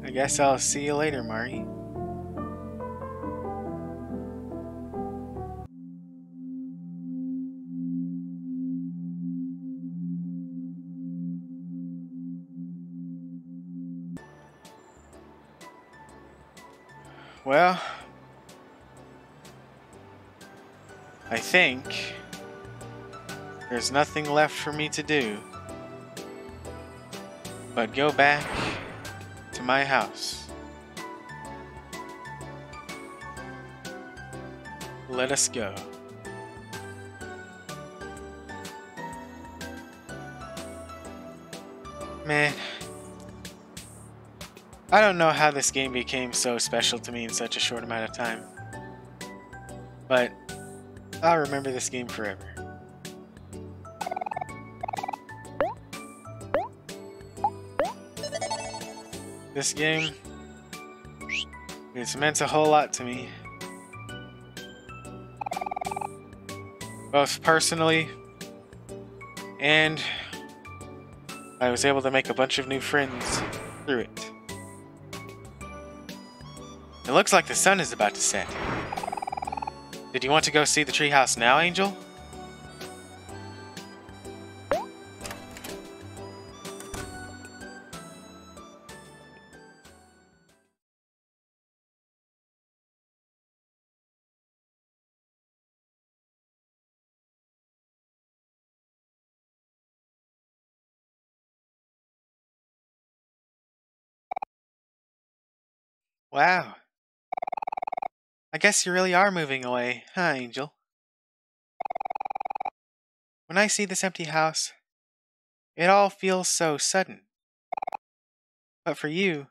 I guess I'll see you later, Mari. Well, I think there's nothing left for me to do but go back to my house. Let us go. Man, I don't know how this game became so special to me in such a short amount of time, but I'll remember this game forever. This game, it's meant a whole lot to me. Both personally, and I was able to make a bunch of new friends through it. It looks like the sun is about to set. Did you want to go see the treehouse now, Angel? Wow. I guess you really are moving away, huh, Angel? When I see this empty house, it all feels so sudden. But for you,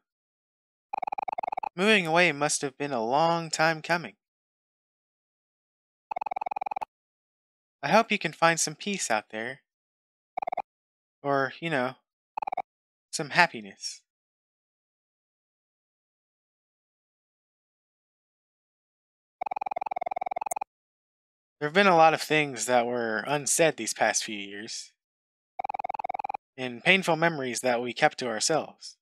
moving away must have been a long time coming. I hope you can find some peace out there. Or, some happiness. There have been a lot of things that were unsaid these past few years, and painful memories that we kept to ourselves.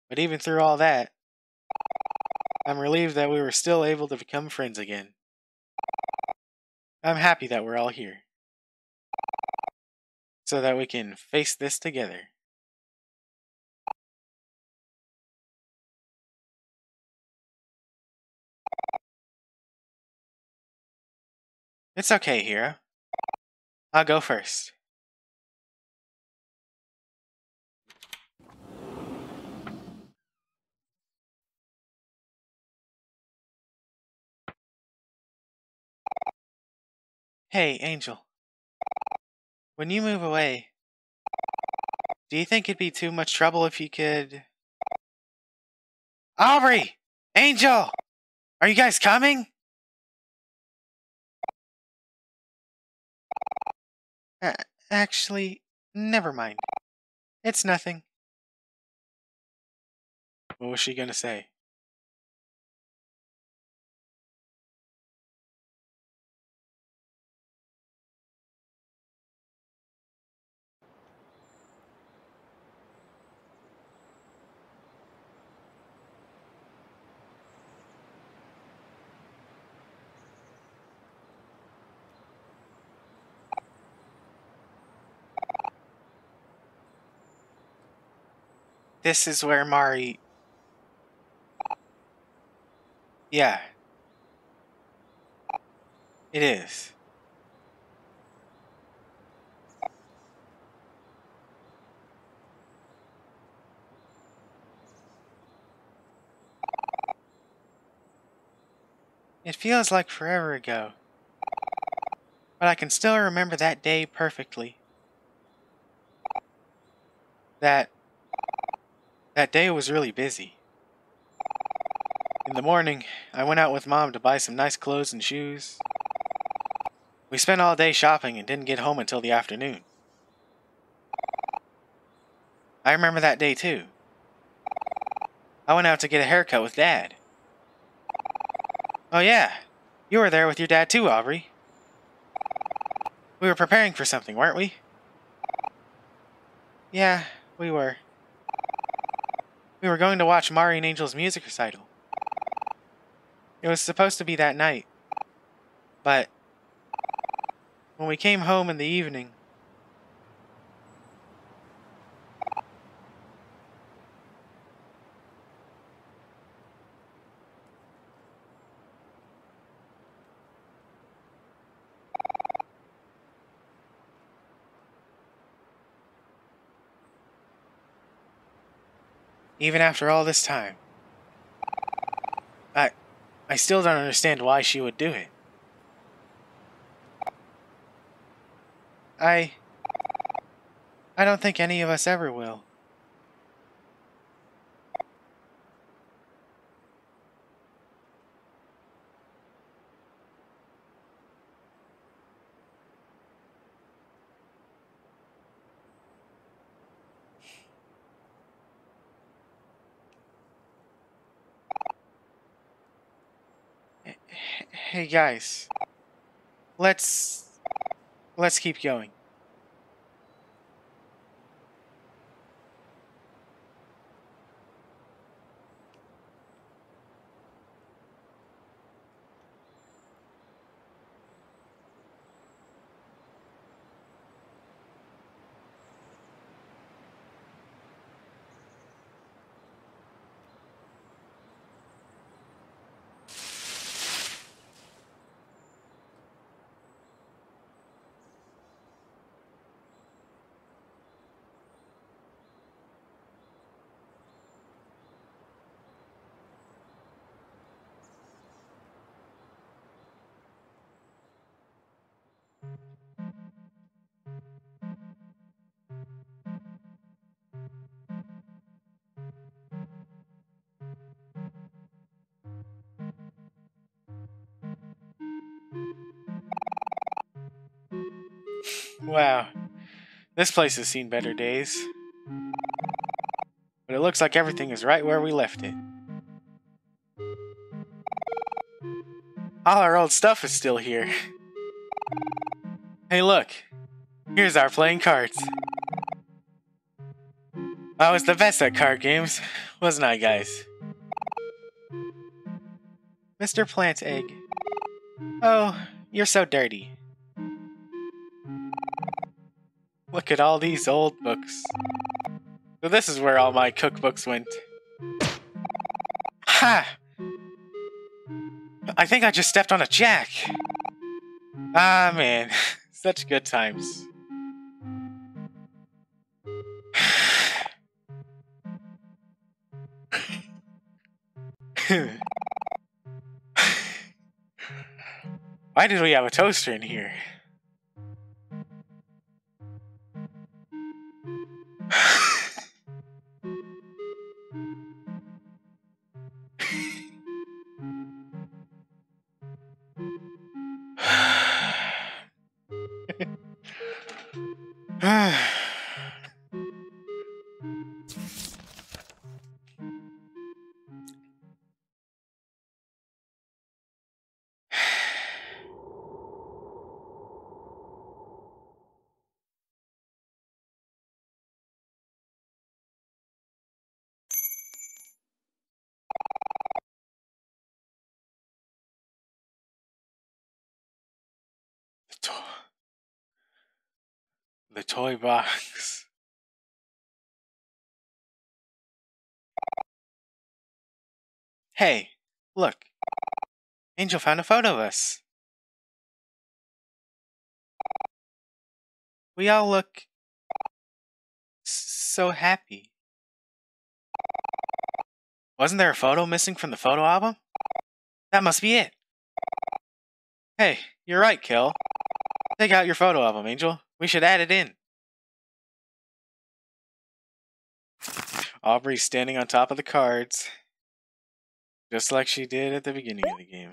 But even through all that, I'm relieved that we were still able to become friends again. I'm happy that we're all here, so that we can face this together. It's okay, Hero. I'll go first. Hey, Angel. When you move away, do you think it'd be too much trouble if you could... Aubrey! Angel! Are you guys coming? Actually, never mind. It's nothing. What was she gonna say? This is where Mari... Yeah. It is. It feels like forever ago. But I can still remember that day perfectly. That day was really busy. In the morning, I went out with Mom to buy some nice clothes and shoes. We spent all day shopping and didn't get home until the afternoon. I remember that day too. I went out to get a haircut with Dad. Oh yeah, you were there with your dad too, Aubrey. We were preparing for something, weren't we? Yeah, we were. We were going to watch Mari and Angel's music recital. It was supposed to be that night. But when we came home in the evening, even after all this time, I still don't understand why she would do it. I don't think any of us ever will. Hey guys, let's keep going. Wow, this place has seen better days. But it looks like everything is right where we left it. All our old stuff is still here. Hey look, here's our playing cards. I was the best at card games, wasn't I, guys? Mr. Plant Egg. Oh, you're so dirty. Look at all these old books. So this is where all my cookbooks went. Ha! I think I just stepped on a jack. Ah, man. Such good times. Why did we have a toaster in here? The toy box. Hey, look. Angel found a photo of us. We all look so happy. Wasn't there a photo missing from the photo album? That must be it. Hey, you're right, Kel. Take out your photo album, Angel. We should add it in. Aubrey's standing on top of the cards, just like she did at the beginning of the game.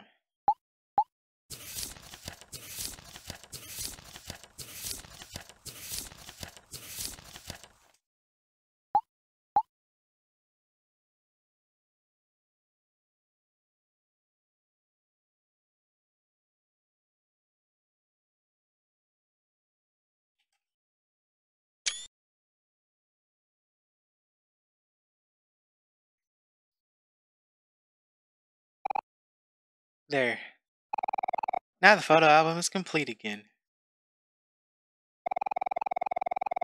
There. Now the photo album is complete again.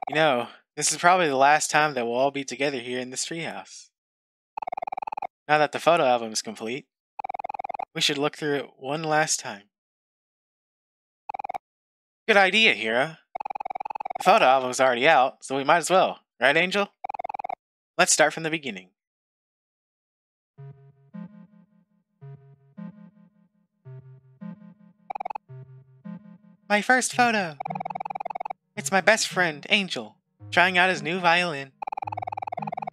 You know, this is probably the last time that we'll all be together here in this treehouse. Now that the photo album is complete, we should look through it one last time. Good idea, Hero. The photo album's already out, so we might as well, right, Angel? Let's start from the beginning. My first photo! It's my best friend, Angel, trying out his new violin.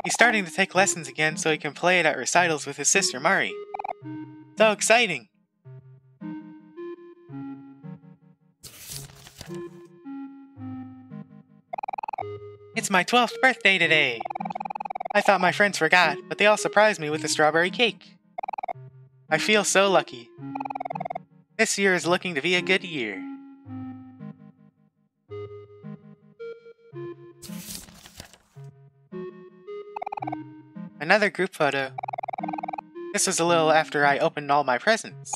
He's starting to take lessons again so he can play it at recitals with his sister, Mari. So exciting! It's my 12th birthday today! I thought my friends forgot, but they all surprised me with a strawberry cake. I feel so lucky. This year is looking to be a good year. Another group photo. This was a little after I opened all my presents.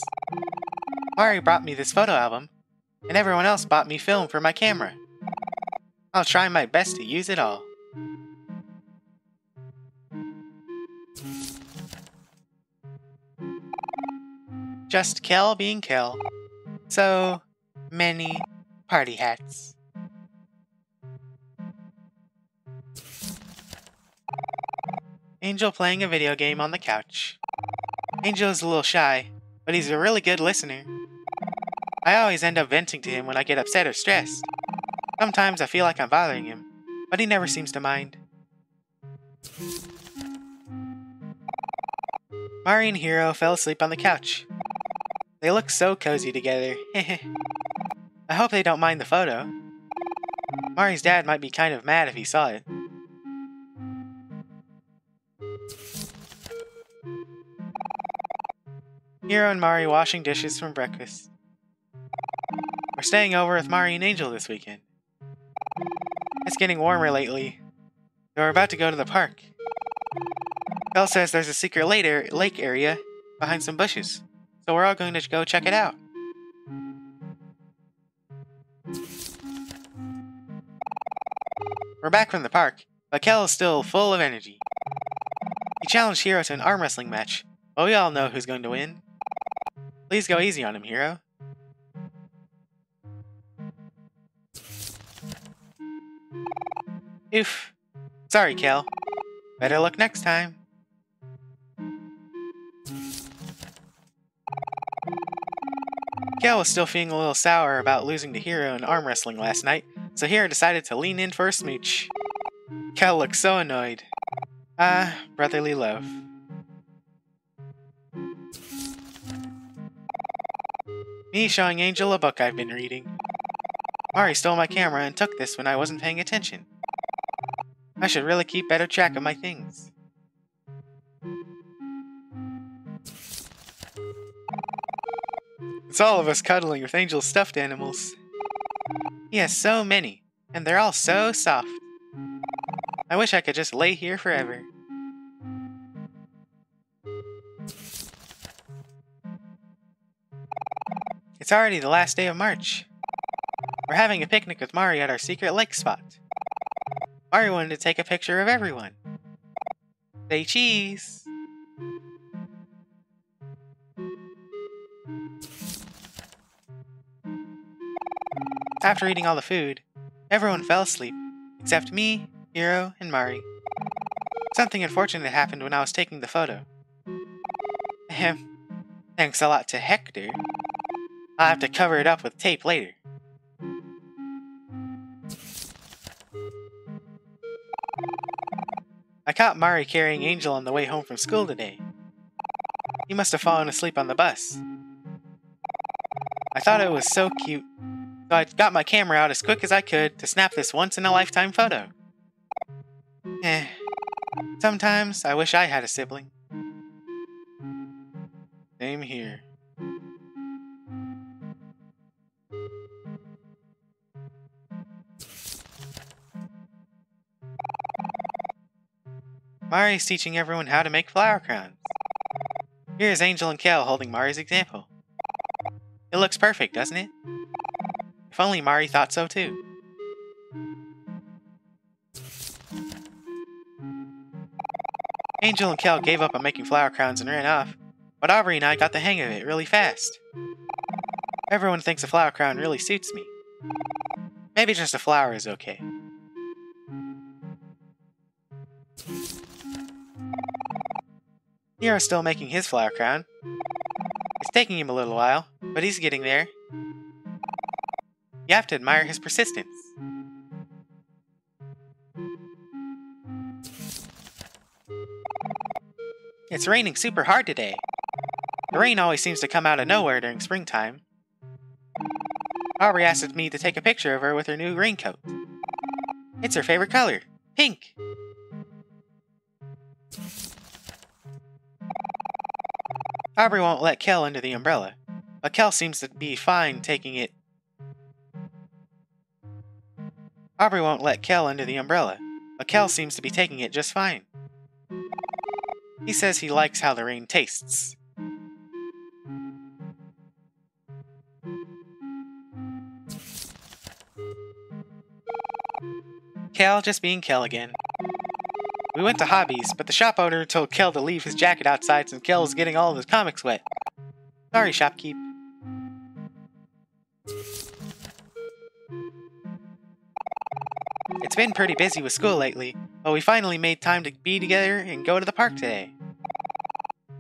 Mari brought me this photo album, and everyone else bought me film for my camera. I'll try my best to use it all. Just Kel being Kel. So many party hats. Angel playing a video game on the couch. Angel is a little shy, but he's a really good listener. I always end up venting to him when I get upset or stressed. Sometimes I feel like I'm bothering him, but he never seems to mind. Mari and Hero fell asleep on the couch. They look so cozy together. I hope they don't mind the photo. Mari's dad might be kind of mad if he saw it. Hero and Mari washing dishes from breakfast. We're staying over with Mari and Angel this weekend. It's getting warmer lately, so we're about to go to the park. Belle says there's a secret lake area behind some bushes, so we're all going to go check it out. We're back from the park, but Kel is still full of energy. He challenged Hero to an arm wrestling match, but we all know who's going to win. Please go easy on him, Hero. Oof. Sorry, Kel. Better luck next time. Kel was still feeling a little sour about losing to Hero in arm wrestling last night, so Hero decided to lean in for a smooch. Kel looked so annoyed. Ah, brotherly love. Me showing Angel a book I've been reading. Mari stole my camera and took this when I wasn't paying attention. I should really keep better track of my things. It's all of us cuddling with Angel's stuffed animals. He has so many, and they're all so soft. I wish I could just lay here forever. It's already the last day of March. We're having a picnic with Mari at our secret lake spot. Mari wanted to take a picture of everyone. Say cheese! After eating all the food, everyone fell asleep, except me, Hero, and Mari. Something unfortunate happened when I was taking the photo. Ahem. Thanks a lot to Hector. I'll have to cover it up with tape later. I caught Mari carrying Angel on the way home from school today. He must have fallen asleep on the bus. I thought it was so cute, so I got my camera out as quick as I could to snap this once-in-a-lifetime photo. Sometimes I wish I had a sibling. Same here. Mari's teaching everyone how to make flower crowns. Here's Angel and Kel holding Mari's example. It looks perfect, doesn't it? If only Mari thought so too. Angel and Kel gave up on making flower crowns and ran off, but Aubrey and I got the hang of it really fast. Everyone thinks a flower crown really suits me. Maybe just a flower is okay. Nero's still making his flower crown. It's taking him a little while, but he's getting there. You have to admire his persistence. It's raining super hard today. The rain always seems to come out of nowhere during springtime. Aubrey asked me to take a picture of her with her new raincoat. It's her favorite color, pink. Aubrey won't let Kel under the umbrella, but Kel seems to be fine taking it. Aubrey won't let Kel under the umbrella, but Kel seems to be taking it just fine. He says he likes how the rain tastes. Kel just being Kel again. We went to Hobbies, but the shop owner told Kel to leave his jacket outside since Kel was getting all of his comics wet. Sorry, shopkeep. It's been pretty busy with school lately, but we finally made time to be together and go to the park today.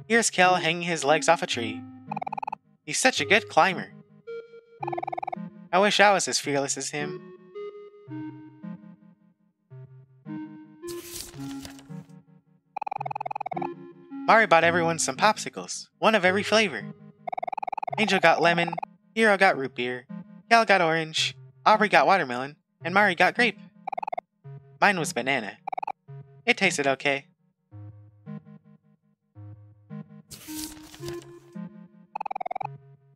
Here's Kel hanging his legs off a tree. He's such a good climber. I wish I was as fearless as him. Mari bought everyone some popsicles, one of every flavor. Angel got lemon, Hero got root beer, Kel got orange, Aubrey got watermelon, and Mari got grape. Mine was banana. It tasted okay.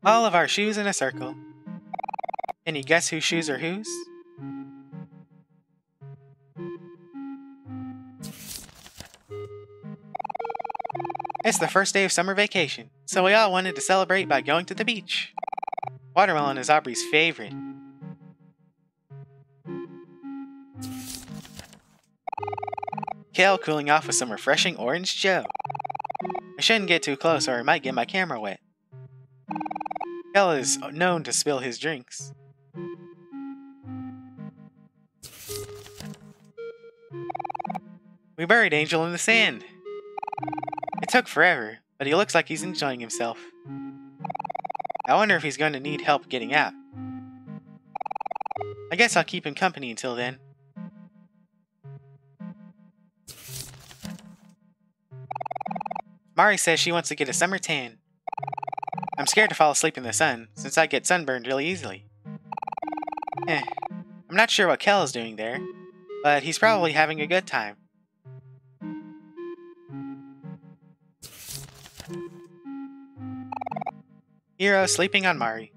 All of our shoes in a circle. Can you guess whose shoes are whose? It's the first day of summer vacation, so we all wanted to celebrate by going to the beach. Watermelon is Aubrey's favorite. Kel cooling off with some refreshing orange Joe. I shouldn't get too close or I might get my camera wet. Kel is known to spill his drinks. We buried Angel in the sand. It took forever, but he looks like he's enjoying himself. I wonder if he's going to need help getting out. I guess I'll keep him company until then. Mari says she wants to get a summer tan. I'm scared to fall asleep in the sun, since I get sunburned really easily. I'm not sure what Kel is doing there, but he's probably having a good time. Hero sleeping on Mari.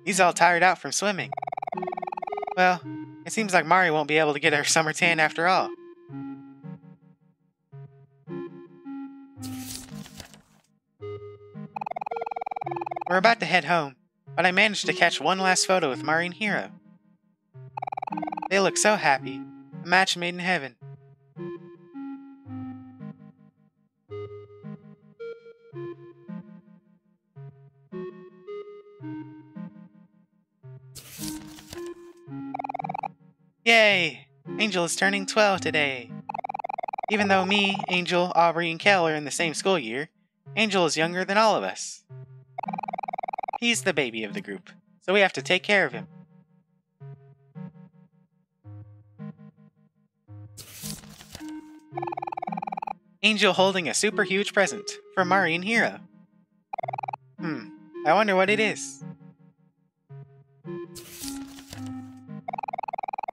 He's all tired out from swimming. Well, it seems like Mari won't be able to get her summer tan after all. We're about to head home, but I managed to catch one last photo with Mari and Hero. They look so happy, a match made in heaven. Yay! Angel is turning 12 today. Even though me, Angel, Aubrey, and Kel are in the same school year, Angel is younger than all of us. He's the baby of the group, so we have to take care of him. Angel holding a super huge present for Mari and Hero. I wonder what it is.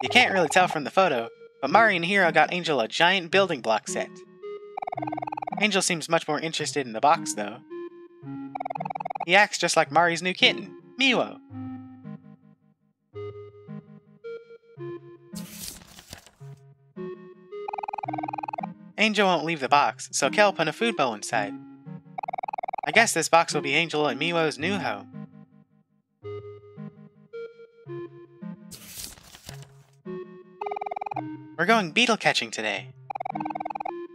You can't really tell from the photo, but Mari and Hero got Angel a giant building block set. Angel seems much more interested in the box, though. He acts just like Mari's new kitten, Miwo. Angel won't leave the box, so Kel put a food bowl inside. I guess this box will be Angel and Miwo's new home. We're going beetle catching today.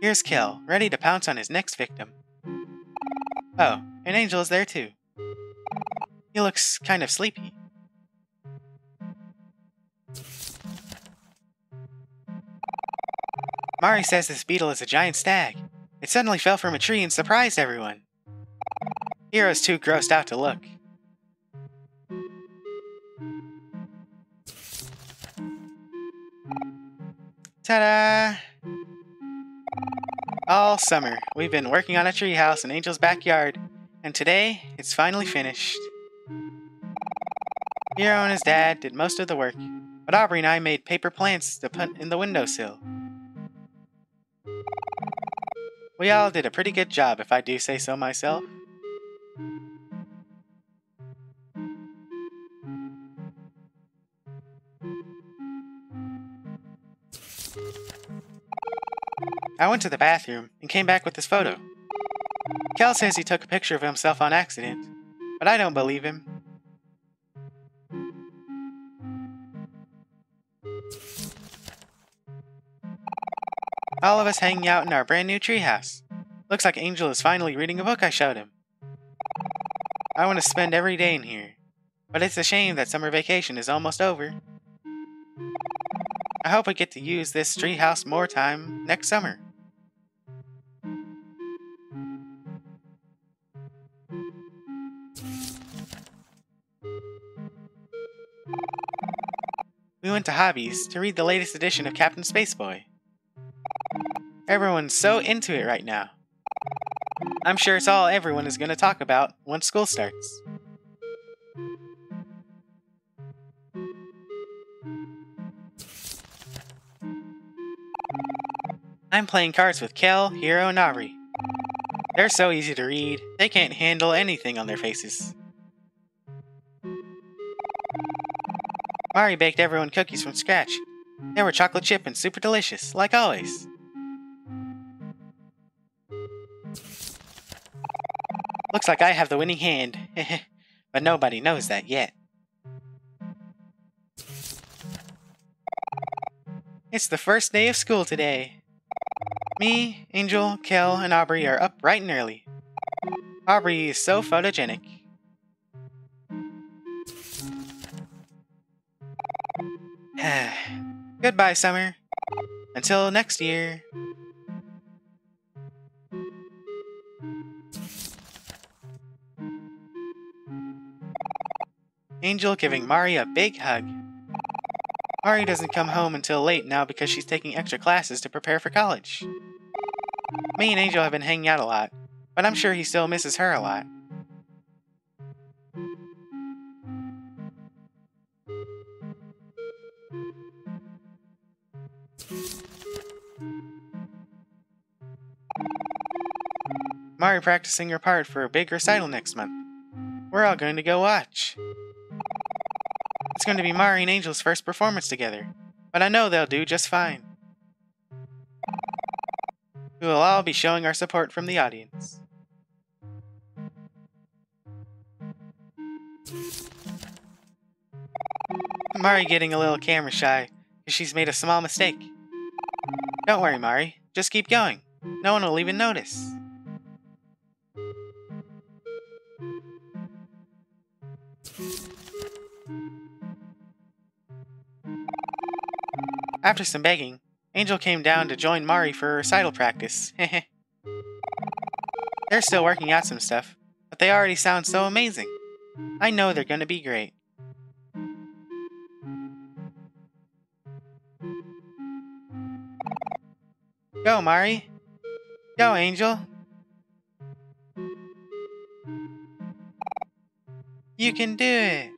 Here's Kel, ready to pounce on his next victim. Oh, and Angel is there too. He looks kind of sleepy. Mari says this beetle is a giant stag. It suddenly fell from a tree and surprised everyone. Hero's too grossed out to look. Ta-da! All summer, we've been working on a treehouse in Angel's backyard, and today, it's finally finished. Hero and his dad did most of the work, but Aubrey and I made paper plants to put in the windowsill. We all did a pretty good job, if I do say so myself. I went to the bathroom and came back with this photo. Kel says he took a picture of himself on accident, but I don't believe him. All of us hanging out in our brand new treehouse. Looks like Angel is finally reading a book I showed him. I want to spend every day in here, but it's a shame that summer vacation is almost over. I hope we get to use this treehouse more time next summer. We went to Hobbies to read the latest edition of Captain Spaceboy. Everyone's so into it right now. I'm sure it's all everyone is going to talk about once school starts. I'm playing cards with Kel, Hero, and Aubrey. They're so easy to read, they can't handle anything on their faces. Mari baked everyone cookies from scratch. They were chocolate chip and super delicious, like always. Looks like I have the winning hand, but nobody knows that yet. It's the first day of school today. Me, Angel, Kel, and Aubrey are up bright and early. Aubrey is so photogenic. Goodbye, summer. Until next year. Angel giving Mari a big hug. Mari doesn't come home until late now because she's taking extra classes to prepare for college. Me and Angel have been hanging out a lot, but I'm sure he still misses her a lot. Mari practicing her part for a big recital next month. We're all going to go watch. It's going to be Mari and Angel's first performance together, but I know they'll do just fine. We will all be showing our support from the audience. Mari getting a little camera shy because she's made a small mistake. Don't worry, Mari. Just keep going. No one will even notice. After some begging, Angel came down to join Mari for recital practice. They're still working out some stuff, but they already sound so amazing. I know they're gonna be great. Go, Mari. Go, Angel. You can do it.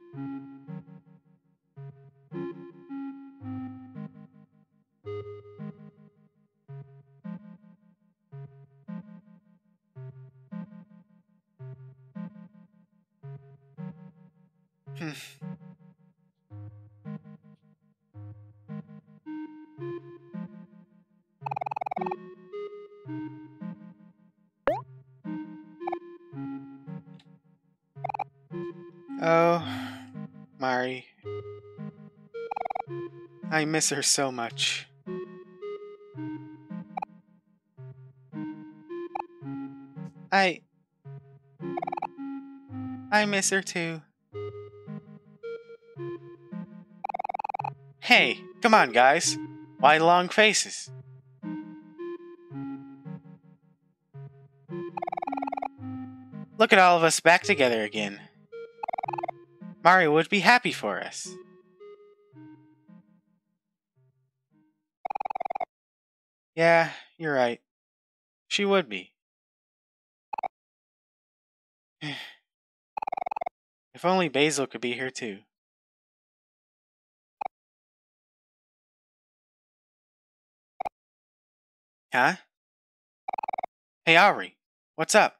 Oh, Mari. I miss her so much. I miss her too. Hey, come on, guys. Why the long faces? Look at all of us back together again. Mario would be happy for us. Yeah, you're right. She would be. If only Basil could be here too. Huh? Hey, Ari. What's up?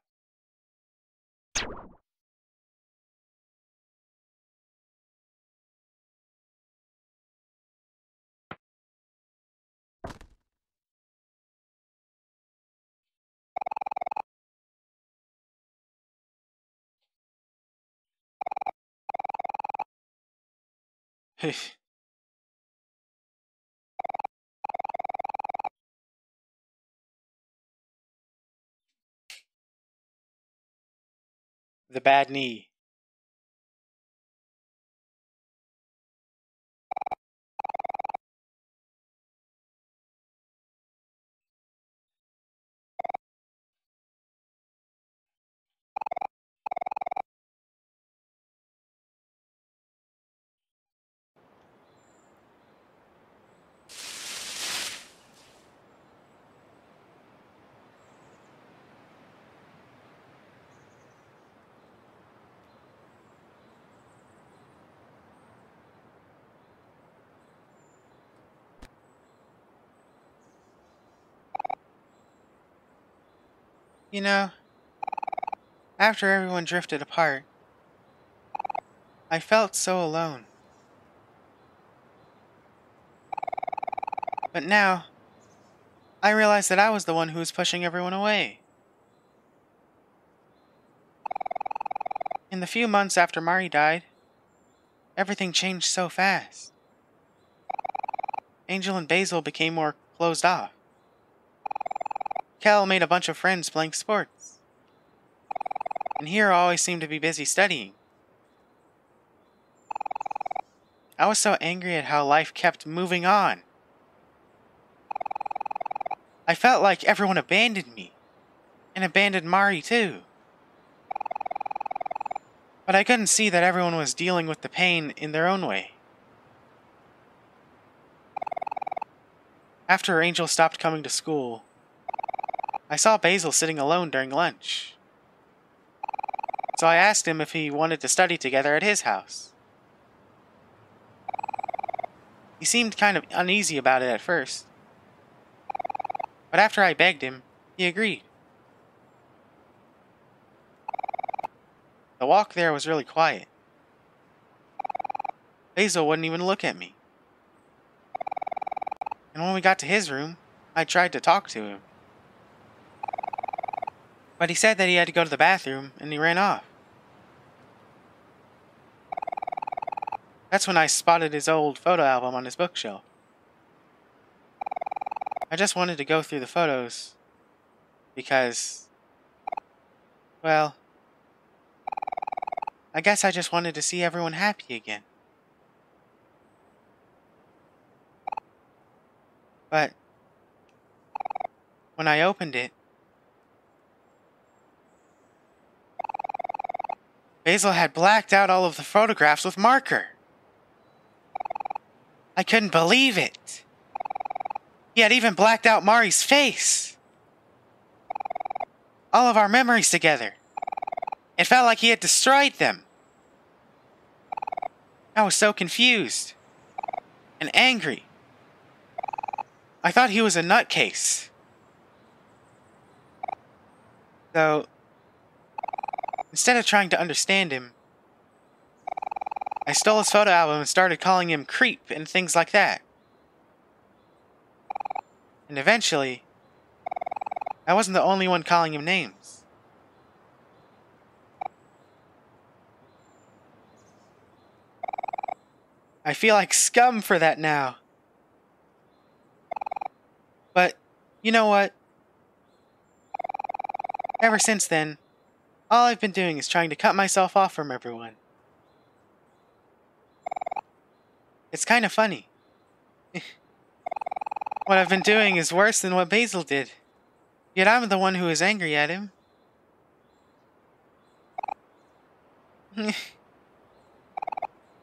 The bad knee. You know, after everyone drifted apart, I felt so alone. But now, I realize that I was the one who was pushing everyone away. In the few months after Mari died, everything changed so fast. Angel and Basil became more closed off. Kel made a bunch of friends playing sports. And Hero always seemed to be busy studying. I was so angry at how life kept moving on. I felt like everyone abandoned me. And abandoned Mari too. But I couldn't see that everyone was dealing with the pain in their own way. After Angel stopped coming to school, I saw Basil sitting alone during lunch. So I asked him if he wanted to study together at his house. He seemed kind of uneasy about it at first. But after I begged him, he agreed. The walk there was really quiet. Basil wouldn't even look at me. And when we got to his room, I tried to talk to him. But he said that he had to go to the bathroom, and he ran off. That's when I spotted his old photo album on his bookshelf. I just wanted to go through the photos because, well, I guess I just wanted to see everyone happy again. But when I opened it, Basil had blacked out all of the photographs with marker. I couldn't believe it. He had even blacked out Mari's face. All of our memories together. It felt like he had destroyed them. I was so confused. And angry. I thought he was a nutcase. So, instead of trying to understand him, I stole his photo album and started calling him creep and things like that. And eventually, I wasn't the only one calling him names. I feel like scum for that now. But, you know what? Ever since then, all I've been doing is trying to cut myself off from everyone. It's kind of funny. What I've been doing is worse than what Basil did. Yet I'm the one who is angry at him.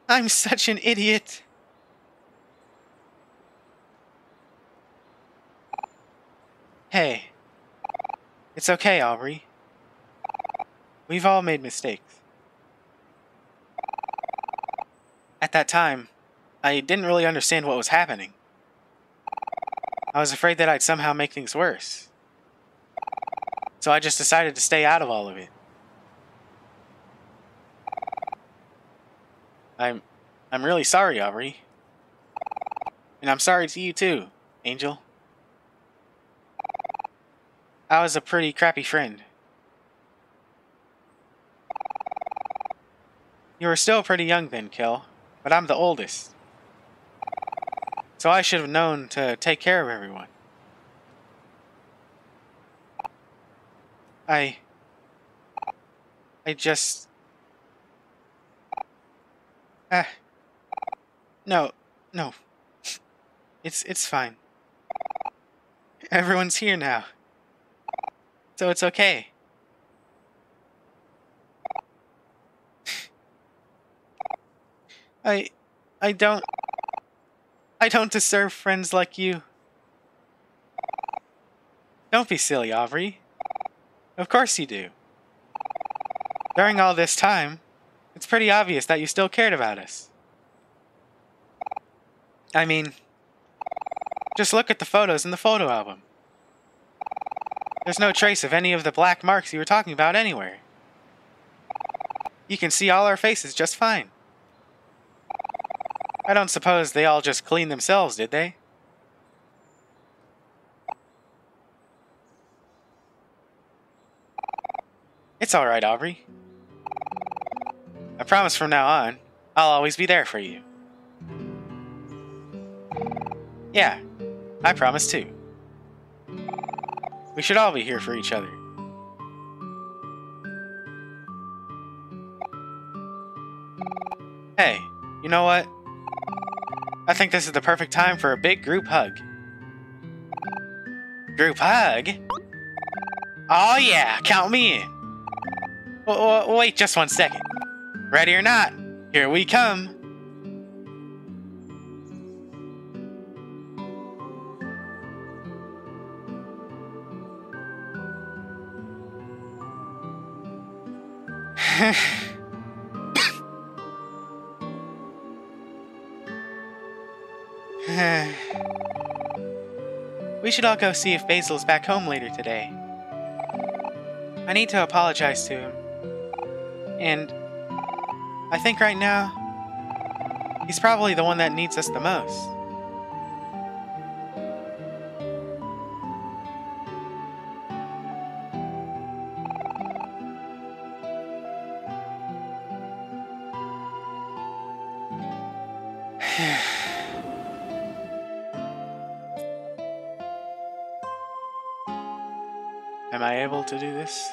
I'm such an idiot. Hey. It's okay, Aubrey. We've all made mistakes. At that time, I didn't really understand what was happening. I was afraid that I'd somehow make things worse. So I just decided to stay out of all of it. I'm really sorry, Aubrey. And I'm sorry to you too, Angel. I was a pretty crappy friend. You were still pretty young then, Kel, but I'm the oldest. So I should have known to take care of everyone. I just... No. It's fine. Everyone's here now. So it's okay. I don't deserve friends like you. Don't be silly, Aubrey. Of course you do. During all this time, it's pretty obvious that you still cared about us. I mean, just look at the photos in the photo album. There's no trace of any of the black marks you were talking about anywhere. You can see all our faces just fine. I don't suppose they all just cleaned themselves, did they? It's alright, Aubrey. I promise from now on, I'll always be there for you. Yeah, I promise too. We should all be here for each other. Hey, you know what? I think this is the perfect time for a big group hug. Group hug? Oh yeah, count me in. Wait just 1 second. Ready or not, here we come. We should all go see if Basil's back home later today. I need to apologize to him. And I think right now, he's probably the one that needs us the most. Am I able to do this?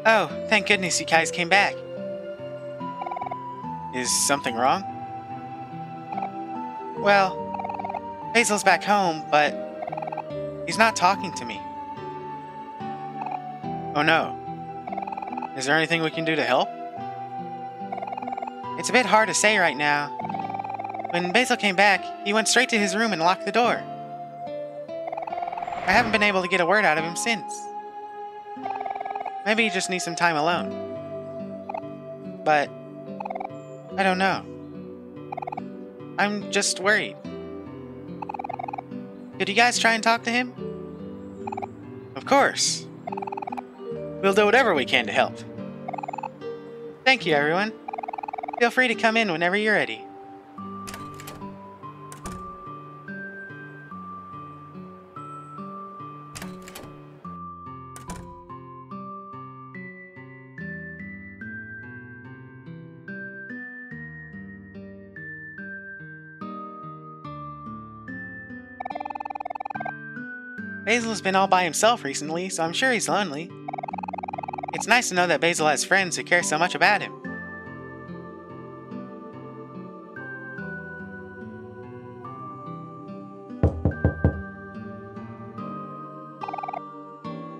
Oh, thank goodness you guys came back. Is something wrong? Well, Basil's back home, but he's not talking to me. Oh no. Is there anything we can do to help? It's a bit hard to say right now. When Basil came back, he went straight to his room and locked the door. I haven't been able to get a word out of him since. Maybe he just needs some time alone. But I don't know. I'm just worried. Could you guys try and talk to him? Of course. We'll do whatever we can to help. Thank you, everyone. Feel free to come in whenever you're ready. Basil has been all by himself recently, so I'm sure he's lonely. It's nice to know that Basil has friends who care so much about him.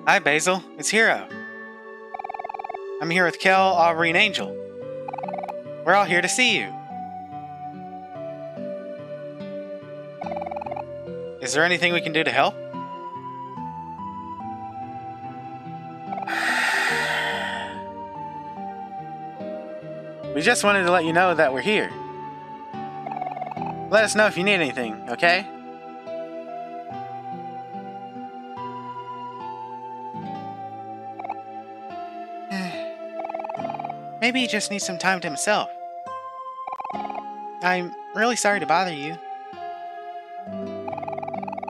Hi, Basil. It's Hero. I'm here with Kel, Aubrey, and Angel. We're all here to see you. Is there anything we can do to help? We just wanted to let you know that we're here. Let us know if you need anything, okay? Maybe he just needs some time to himself. I'm really sorry to bother you.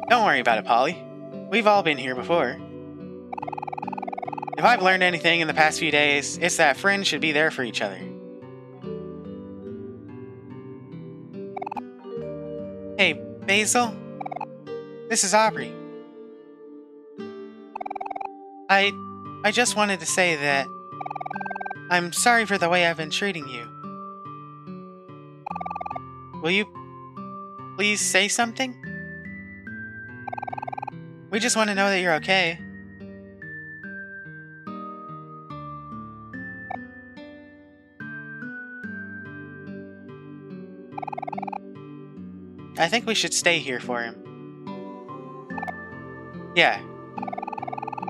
Don't worry about it, Polly. We've all been here before. If I've learned anything in the past few days, it's that friends should be there for each other. Hey, Basil? This is Aubrey. I just wanted to say that I'm sorry for the way I've been treating you. Will you please say something? We just want to know that you're okay. I think we should stay here for him. Yeah.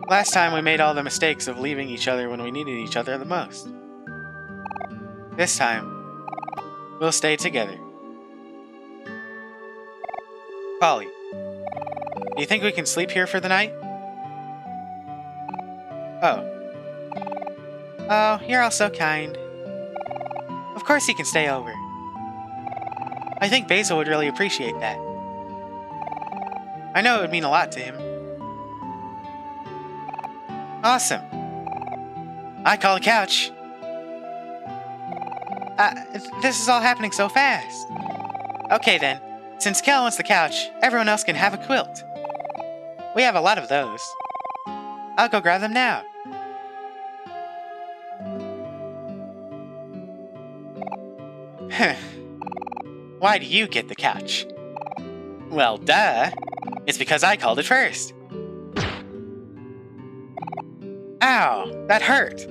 Last time we made all the mistakes of leaving each other when we needed each other the most. This time, we'll stay together. Polly, do you think we can sleep here for the night? Oh. Oh, you're all so kind. Of course he can stay over. I think Basil would really appreciate that. I know it would mean a lot to him. Awesome. I call the couch. This is all happening so fast. Okay then, since Kel wants the couch, everyone else can have a quilt. We have a lot of those. I'll go grab them now. Why do you get the couch? Well, duh. It's because I called it first. Ow, that hurt.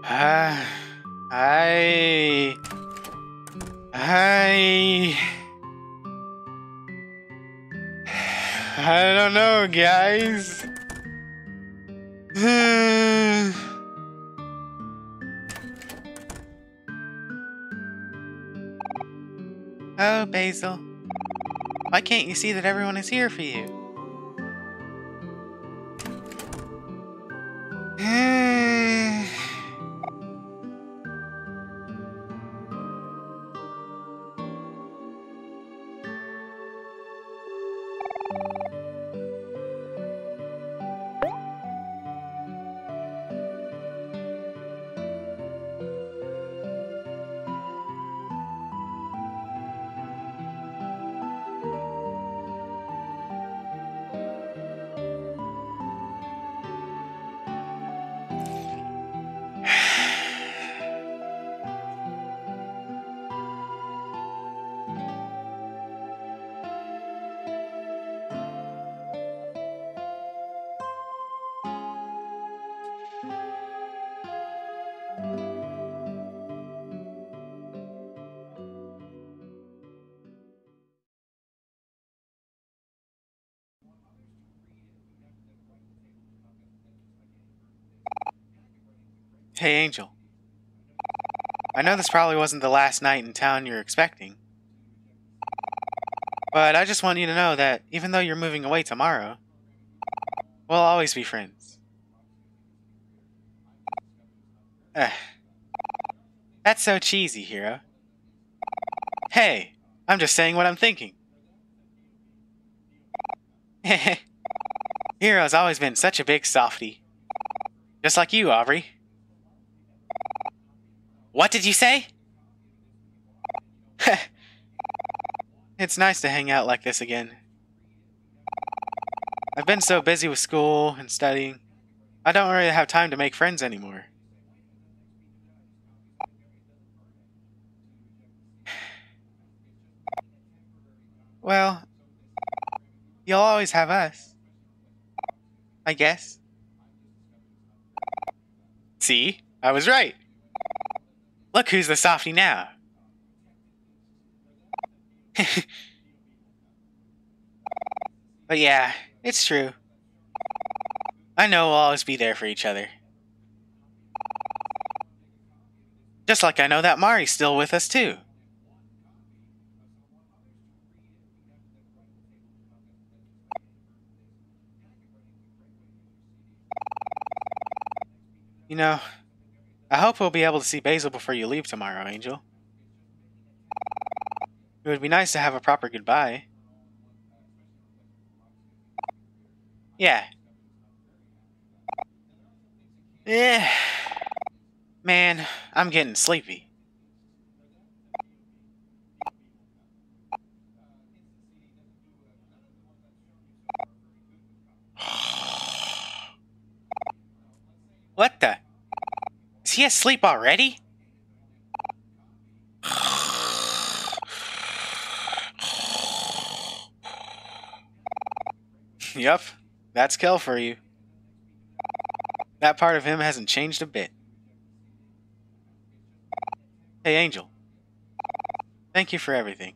I don't know, guys. Oh, Basil. Why can't you see that everyone is here for you? Hey, Angel. I know this probably wasn't the last night in town you're expecting, but I just want you to know that even though you're moving away tomorrow, we'll always be friends. Ugh, that's so cheesy, Hero. Hey, I'm just saying what I'm thinking. Hero's always been such a big softie. Just like you, Aubrey. What did you say? It's nice to hang out like this again. I've been so busy with school and studying, I don't really have time to make friends anymore. Well, you'll always have us, I guess. See? I was right. Look who's the softie now. But yeah, it's true. I know we'll always be there for each other. Just like I know that Mari's still with us too. You know, I hope we'll be able to see Basil before you leave tomorrow, Angel. It would be nice to have a proper goodbye. Yeah. Eh. Man, I'm getting sleepy. What the? Is he asleep already? Yup, that's Kel for you. That part of him hasn't changed a bit. Hey, Angel. Thank you for everything.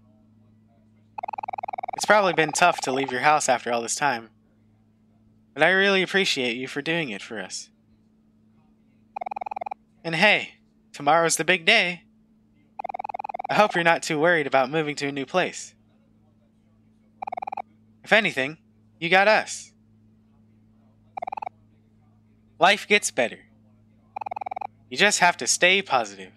It's probably been tough to leave your house after all this time, but I really appreciate you for doing it for us. And hey, tomorrow's the big day. I hope you're not too worried about moving to a new place. If anything, you got us. Life gets better. You just have to stay positive.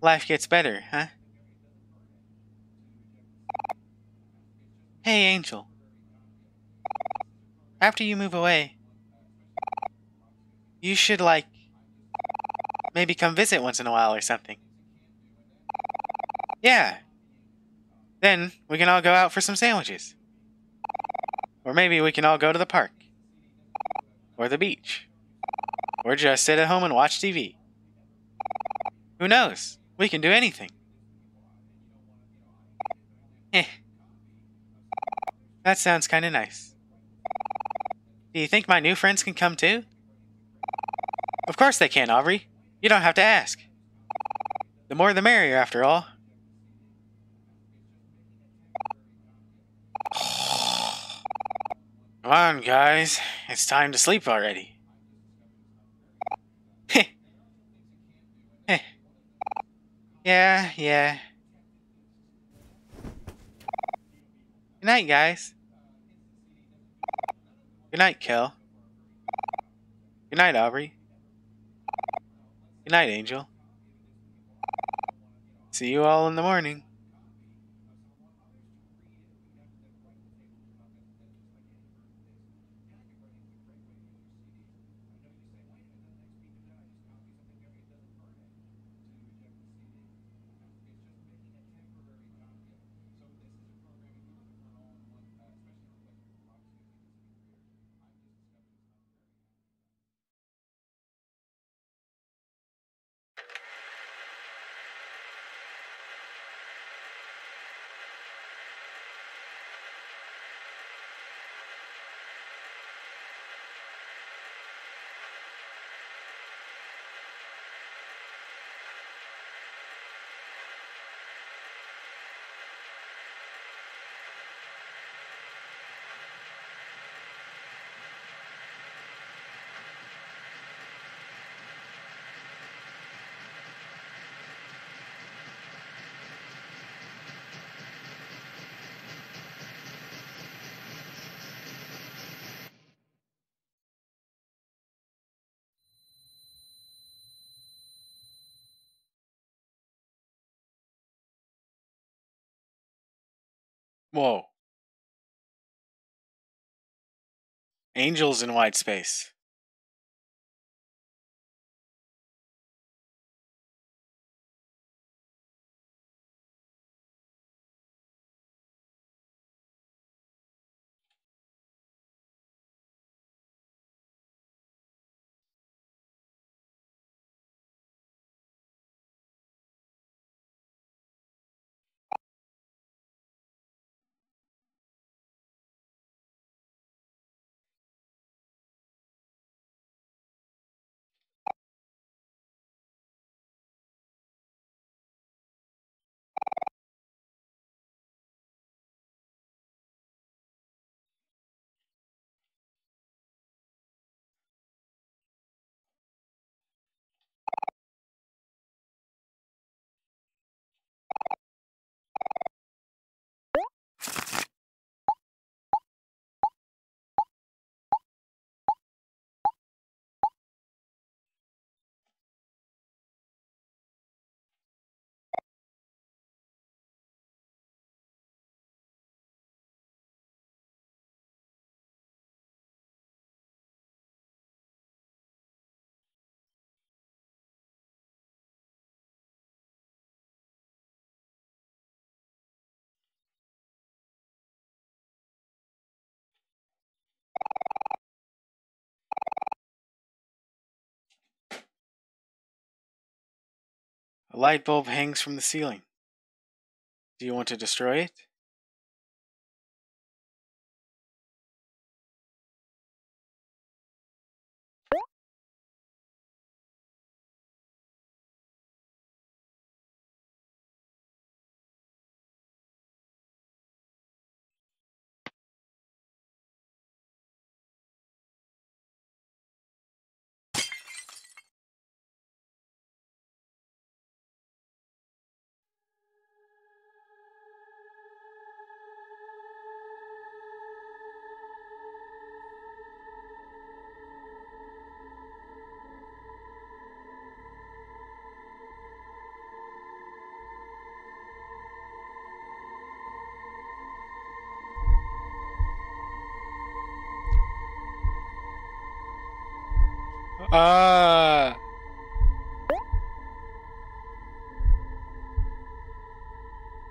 Life gets better, huh? Hey, Angel. After you move away, you should, maybe come visit once in a while or something. Yeah. Then we can all go out for some sandwiches. Or maybe we can all go to the park. Or the beach. Or just sit at home and watch TV. Who knows? We can do anything. Eh. That sounds kinda nice. Do you think my new friends can come too? Of course they can, Aubrey. You don't have to ask. The more the merrier, after all. Come on, guys. It's time to sleep already. Heh. Heh. Yeah. Good night, guys. Good night, Kel. Good night, Aubrey. Good night, Angel. See you all in the morning. Whoa. Angels in white space. A light bulb hangs from the ceiling. Do you want to destroy it?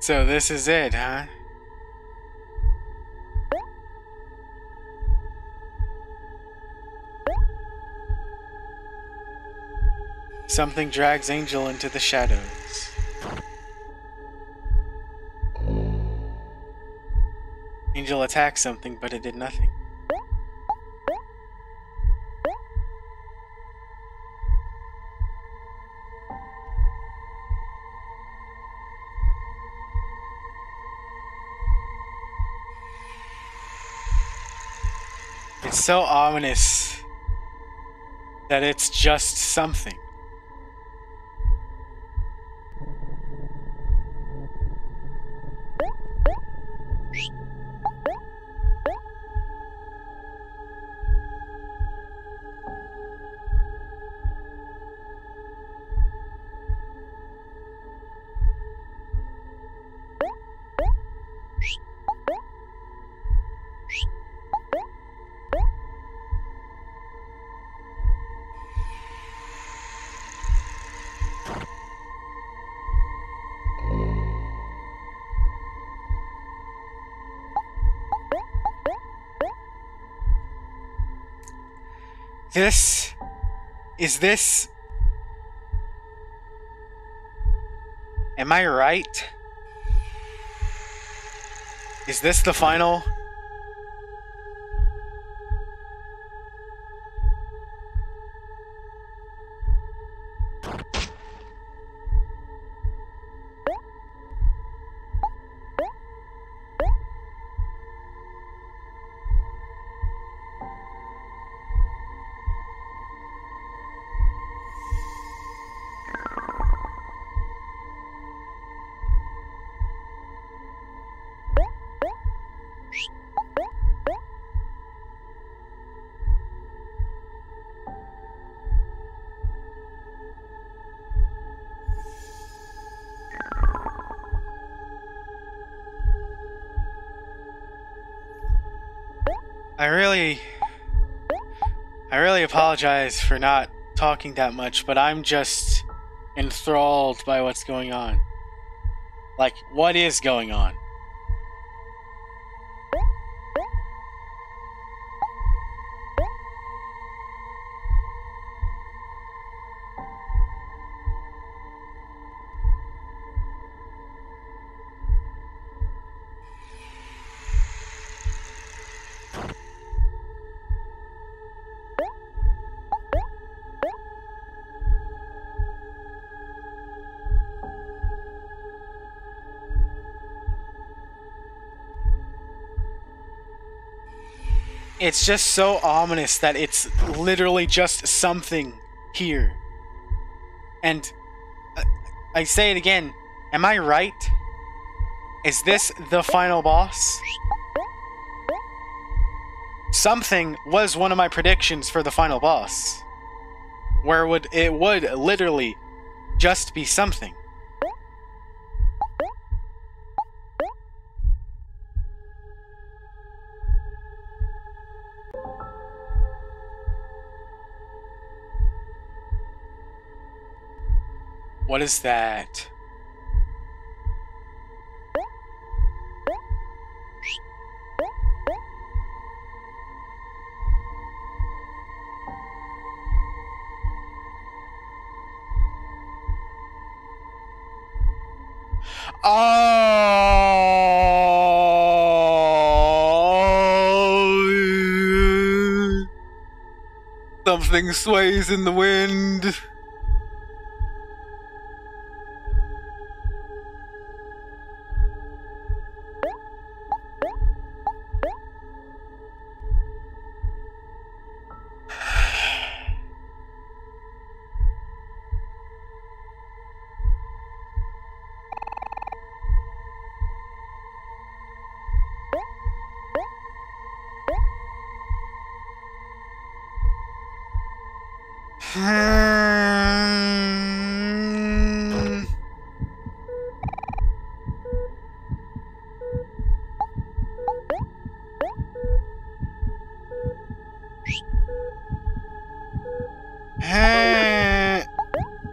So this is it, huh? Something drags Angel into the shadows. Angel attacked something, but it did nothing. It's so ominous that it's just something. Is this... Am I right? Is this the final? I really apologize for not talking that much, but I'm just enthralled by what's going on. Like, what is going on? It's just so ominous that it's literally just something here. And I say it again, am I right? Is this the final boss? Something was one of my predictions for the final boss. Where it would literally just be something. What is that? Oh, something sways in the wind.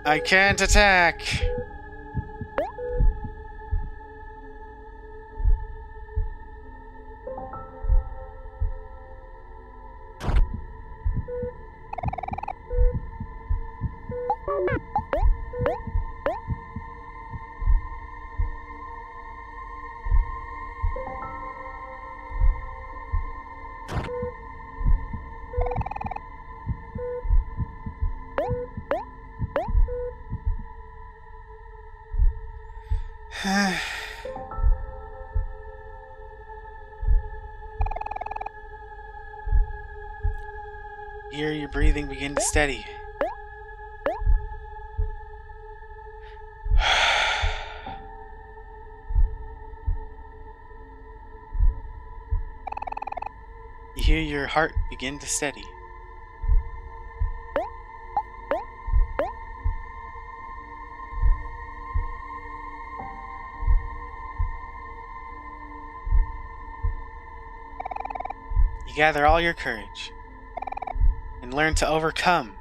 I can't attack. Hear your breathing begin to steady. You hear your heart begin to steady. You gather all your courage and learn to overcome.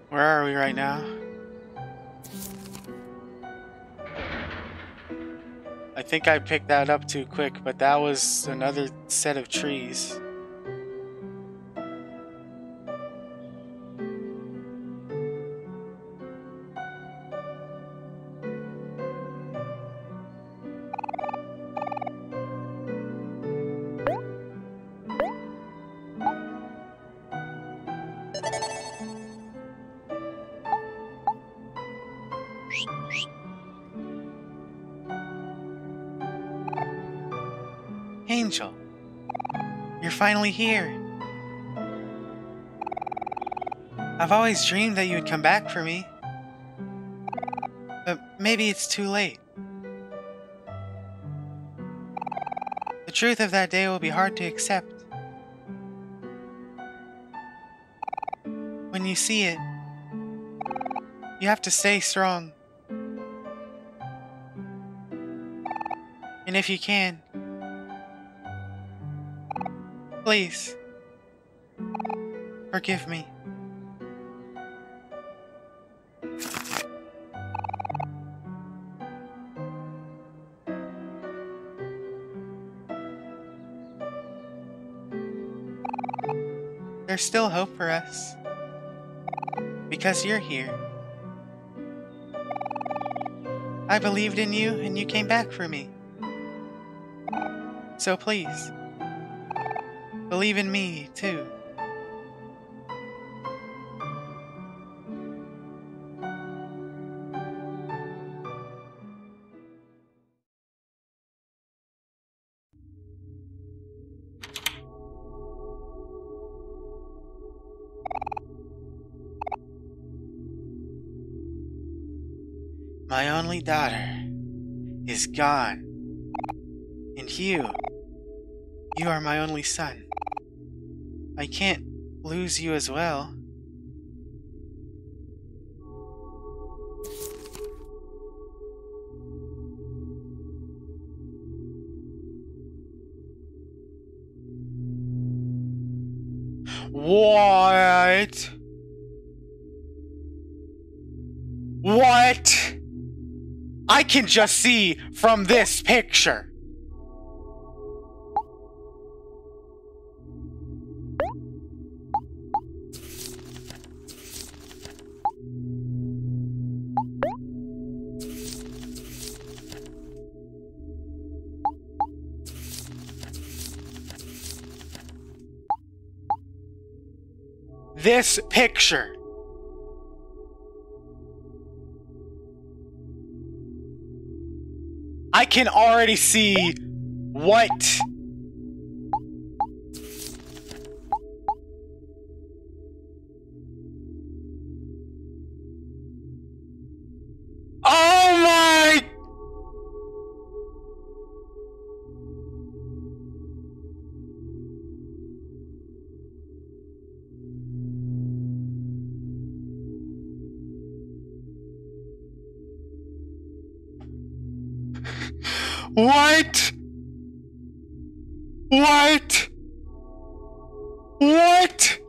Where are we right now? think I picked that up too quick, but that was another set of trees. Angel, you're finally here. I've always dreamed that you would come back for me. But maybe it's too late. The truth of that day will be hard to accept. When you see it, you have to stay strong. And if you can, please, forgive me. There's still hope for us, because you're here. I believed in you and you came back for me. So please, believe in me too. My only daughter is gone, and you are my only son. I can't lose you as well. What? What? I can just see from this picture. This picture. I can already see what oh my what? What? What?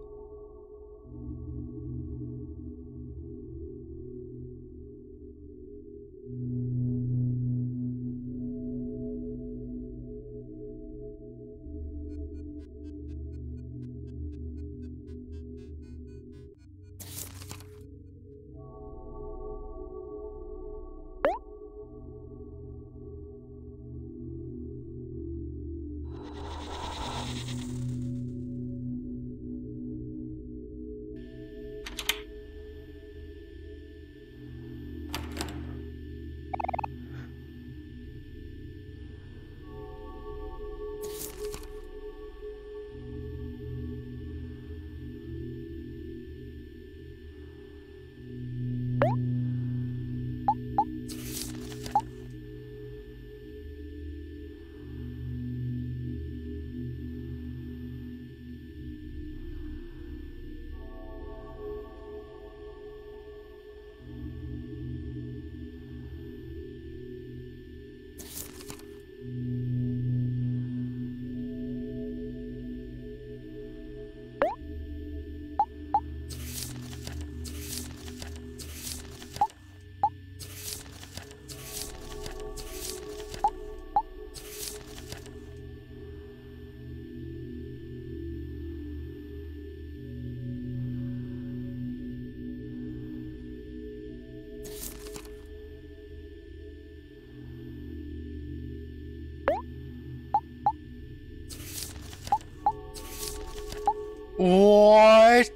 What?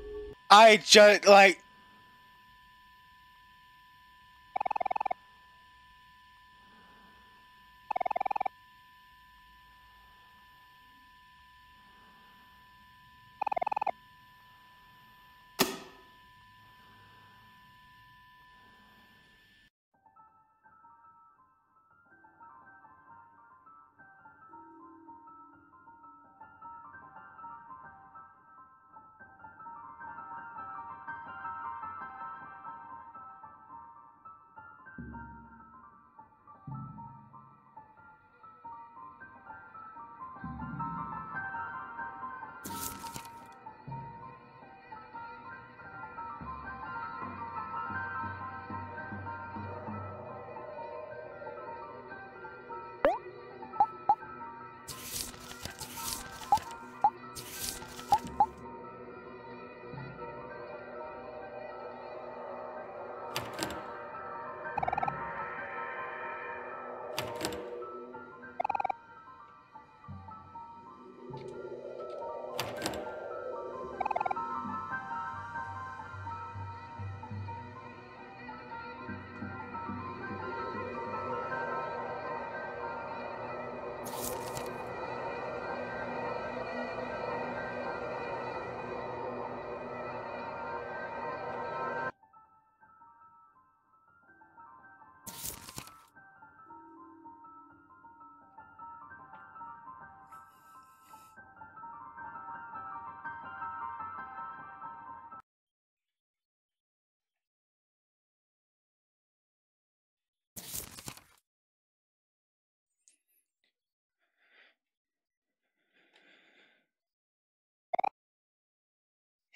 I just, like...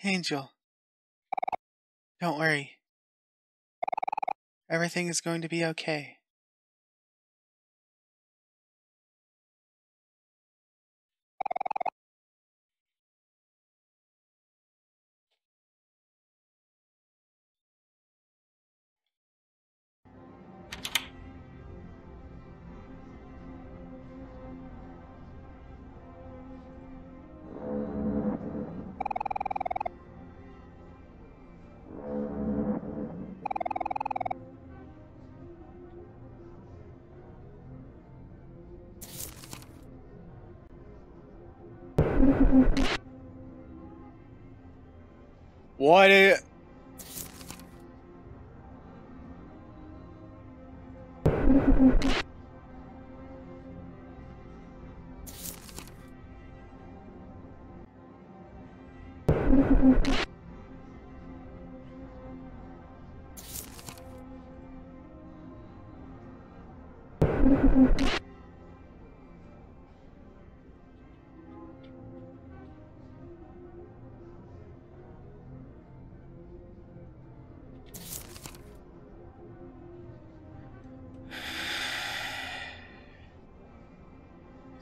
Angel, don't worry. Everything is going to be okay. What is...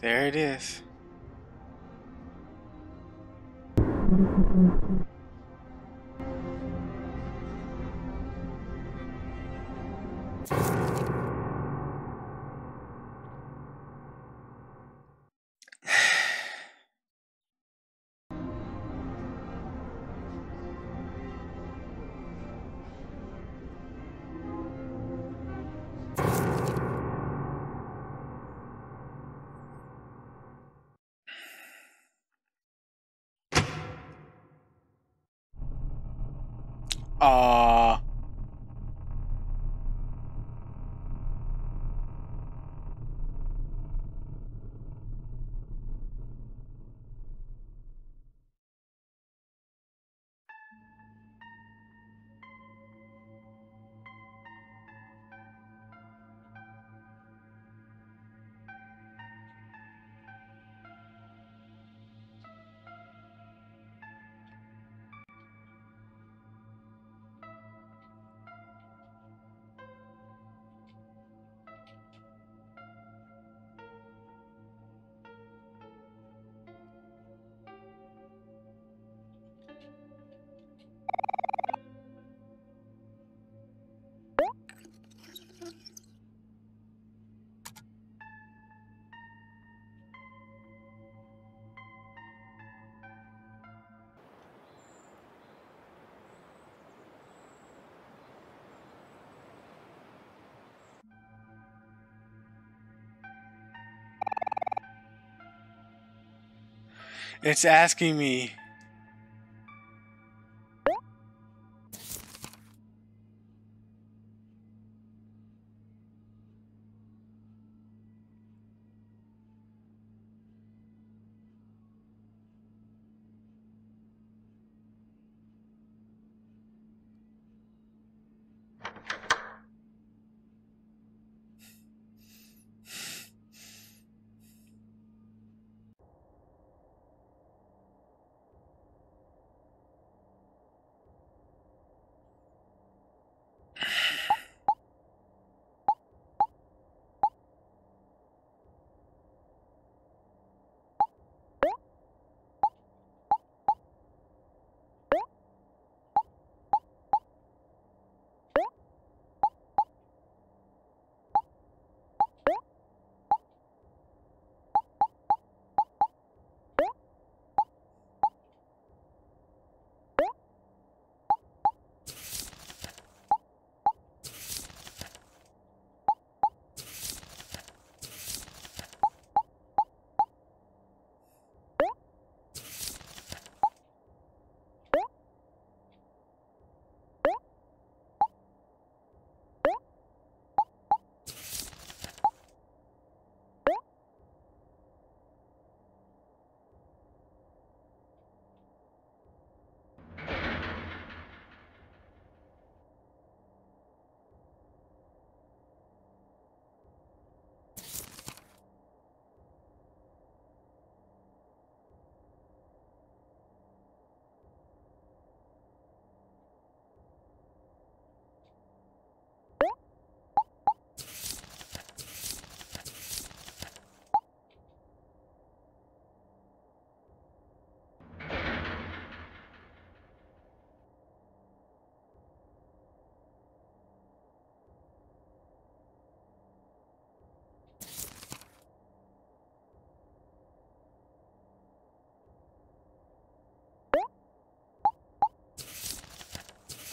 There it is. Aww. It's asking me.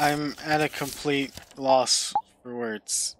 I'm at a complete loss for words.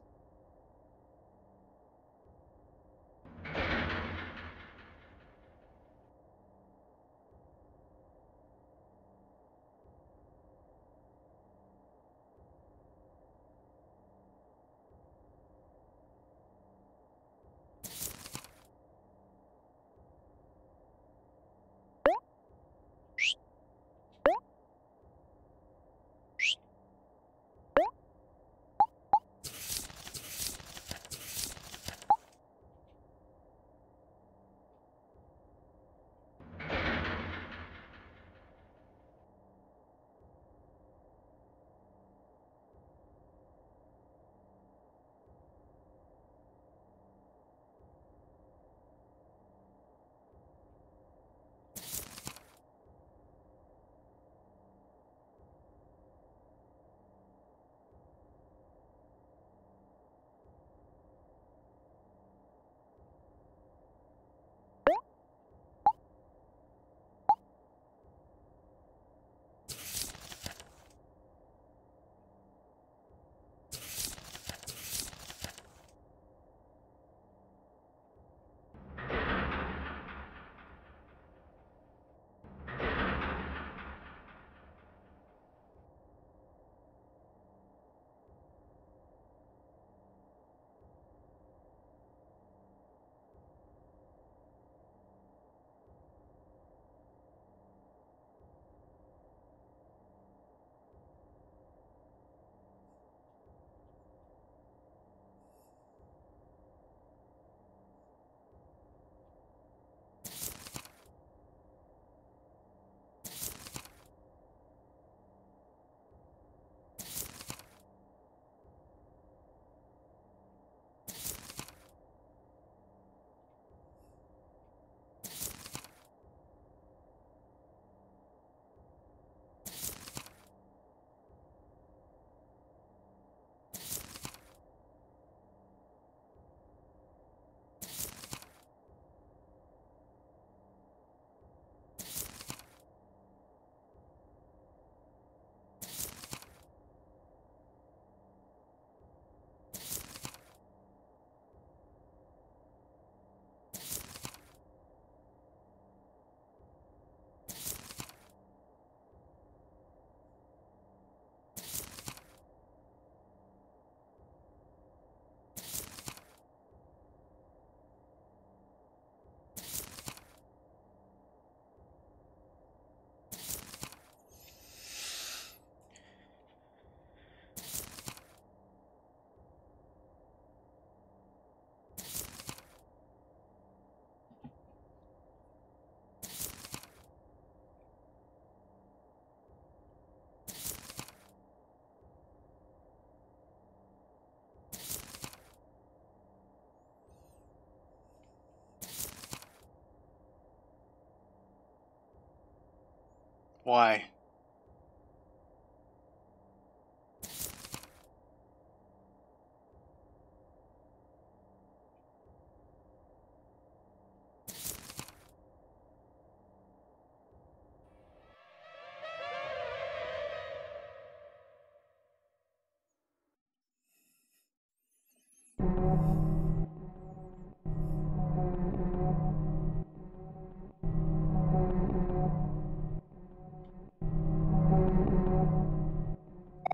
Why?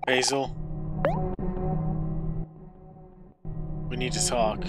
Basil, we need to talk.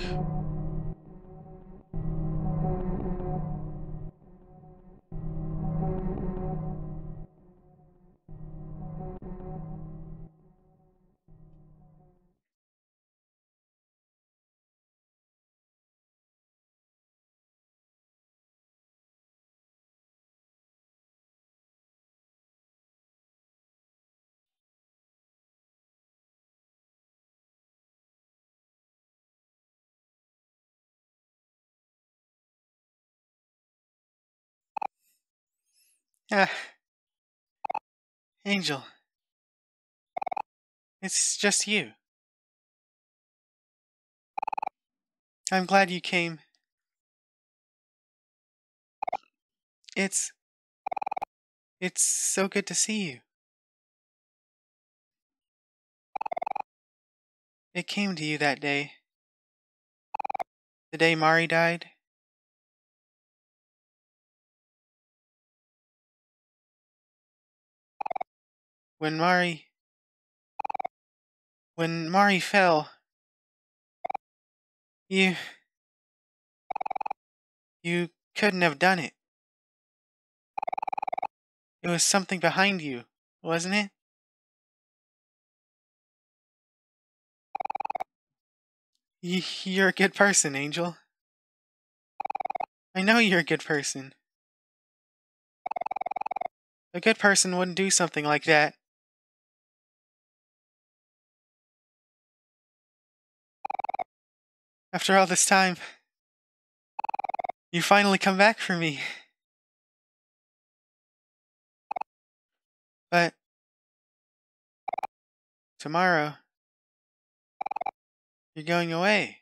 Ah, Angel, it's just you. I'm glad you came. It's it's so good to see you. It came to you that day. The day Mari died. When Mari fell, you you couldn't have done it. It was something behind you, wasn't it? You're a good person, Angel. I know you're a good person. A good person wouldn't do something like that. After all this time, you finally come back for me. But tomorrow, you're going away.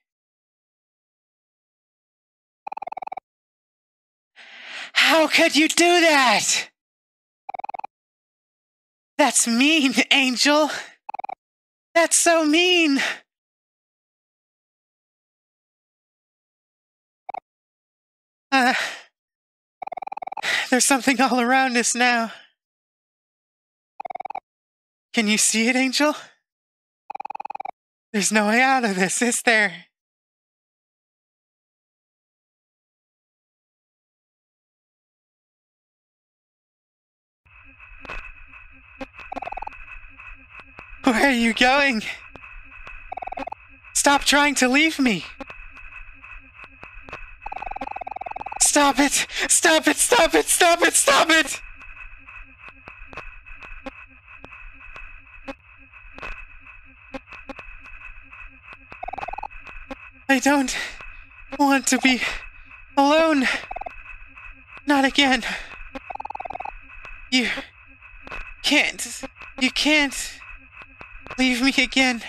How could you do that? That's mean, Angel. That's so mean. There's something all around us now. Can you see it, Angel? There's no way out of this, is there? Where are you going? Stop trying to leave me! Stop it! Stop it! Stop it! Stop it! Stop it! I don't want to be alone. Not again. You can't. You can't leave me again.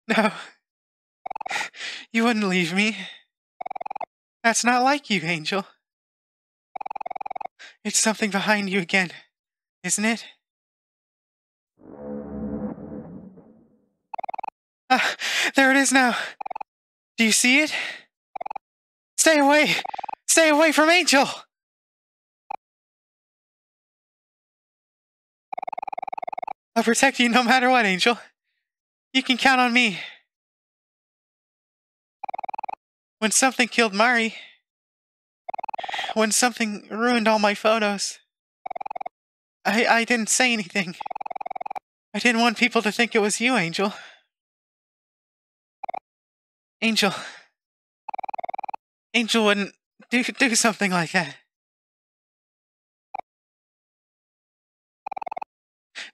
No. You wouldn't leave me. That's not like you, Angel. It's something behind you again, isn't it? Ah, there it is now. Do you see it? Stay away! Stay away from Angel! I'll protect you no matter what, Angel. You can count on me. When something killed Mari, when something ruined all my photos, I didn't say anything. I didn't want people to think it was you, Angel. Angel wouldn't do something like that.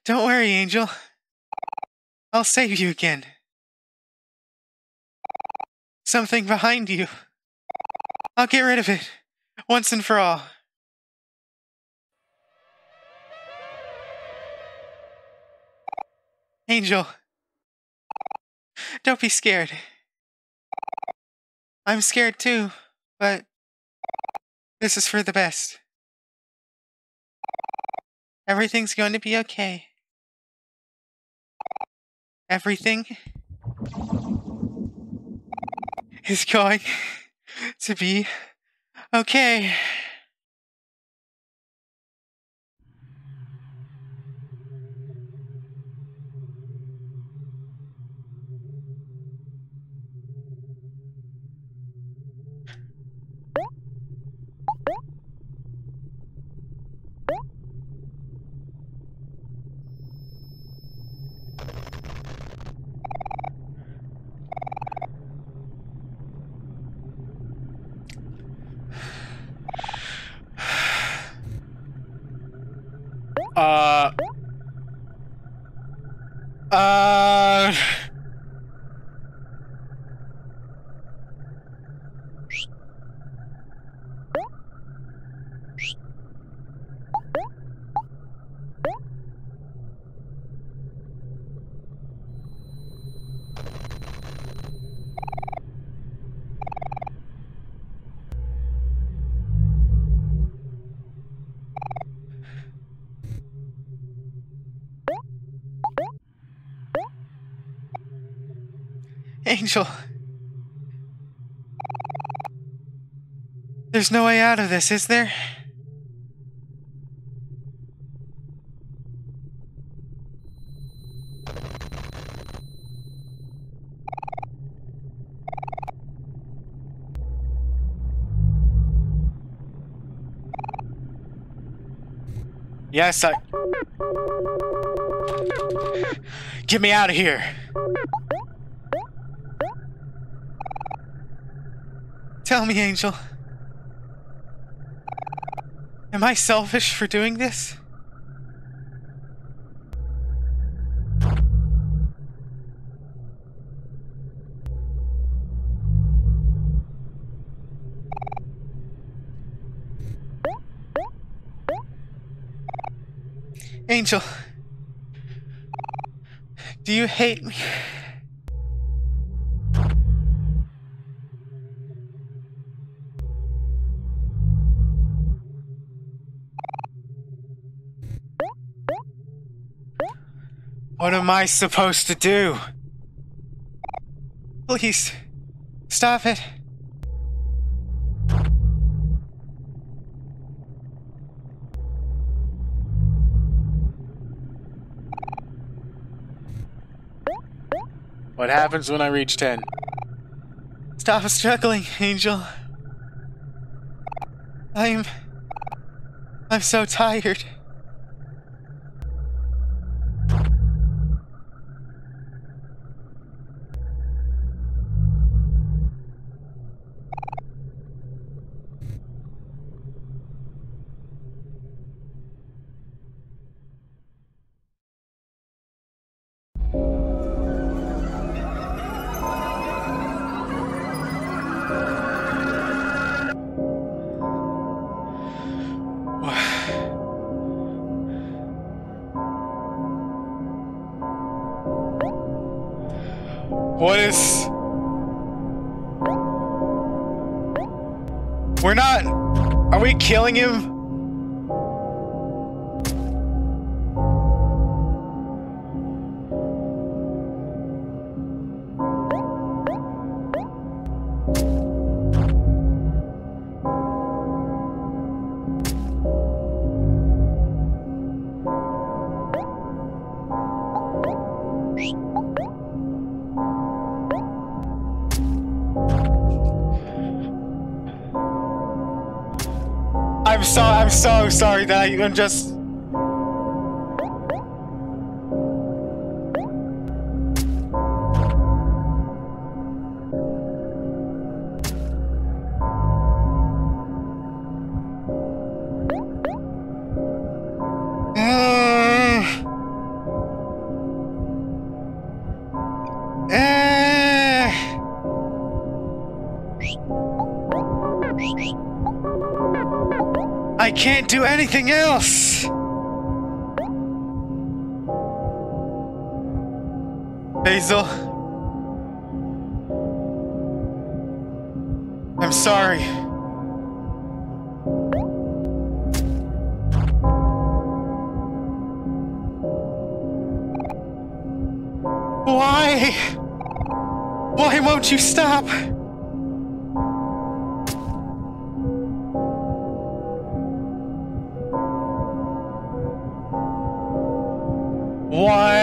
Don't worry, Angel. I'll save you again. something behind you. I'll get rid of it, once and for all. Angel, don't be scared. I'm scared too, but this is for the best. Everything's going to be okay. Everything is going to be okay. Angel. There's no way out of this, is there? Yes, Get me out of here! Tell me, Angel. Am I selfish for doing this? Angel, do you hate me? What am I supposed to do? Please, stop it. What happens when I reach 10? Stop struggling, Angel. I'm so tired. What is... We're not... Are we killing him? I'm so sorry that I'm just... I can't do anything else! Basil. I'm sorry. Why? Why won't you stop? Why?